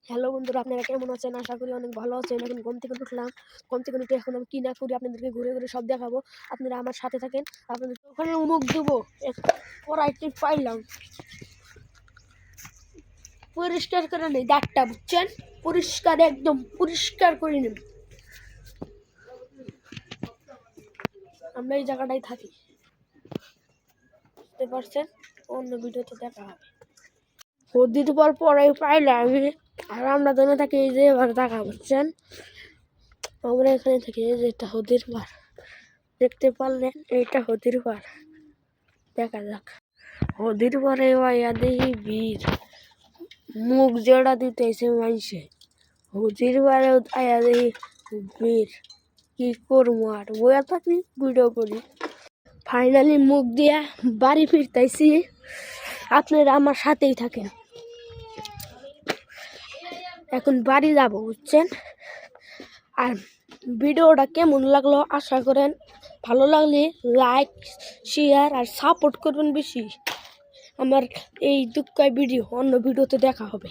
Hello বন্ধুরা, আপনারা কেমন আছেন? আশা করি অনেক ভালো আছেন। এখন ঘুম থেকে উঠলাম। ঘুম থেকে উঠে এখন আমি কি না করি আপনাদেরকে ঘুরে ঘুরে সব দেখাবো। আপনারা আমার সাথে থাকেন। আপনাদের ওখানে মুখ দেবো পড়াইতে পাইলাম পরিষ্কার করে নেই দাঁতটা, বুঝছেন? পরিষ্কার, একদম পরিষ্কার করে নেব। আমরা এই জায়গাটাই থাকি, বুঝতে পারছেন? অন্য ভিডিওতে দেখা হবে। হদির পর পড়াই পাইলাম আমি, আর আমরা তো থাকি এই যে এবার দেখা, বুঝছেন? আমরা এখানে থাকি। এই যে এটা হদির পার, দেখতে পারলেন? এইটা হদির পার। দেখা যাক হদির পরে ভাইয়া দেখি ভিড়, মুখ জোড়া দিতেছে মানুষে। হদির পরে আয়া দেখি ভিড়, কি করবো আর বইয়া থাকি, ভিডিও করি। ফাইনালি মুখ দিয়া বাড়ি ফিরতেছি। আপনারা আমার সাথেই থাকেন। এখন বাড়ি যাব, বুঝছেন? আর ভিডিওটা কেমন লাগলো আশা করেন ভালো লাগলে লাইক, শেয়ার আর সাপোর্ট করবেন বেশি। আমার এই দুঃখের ভিডিও অন্য ভিডিওতে দেখা হবে।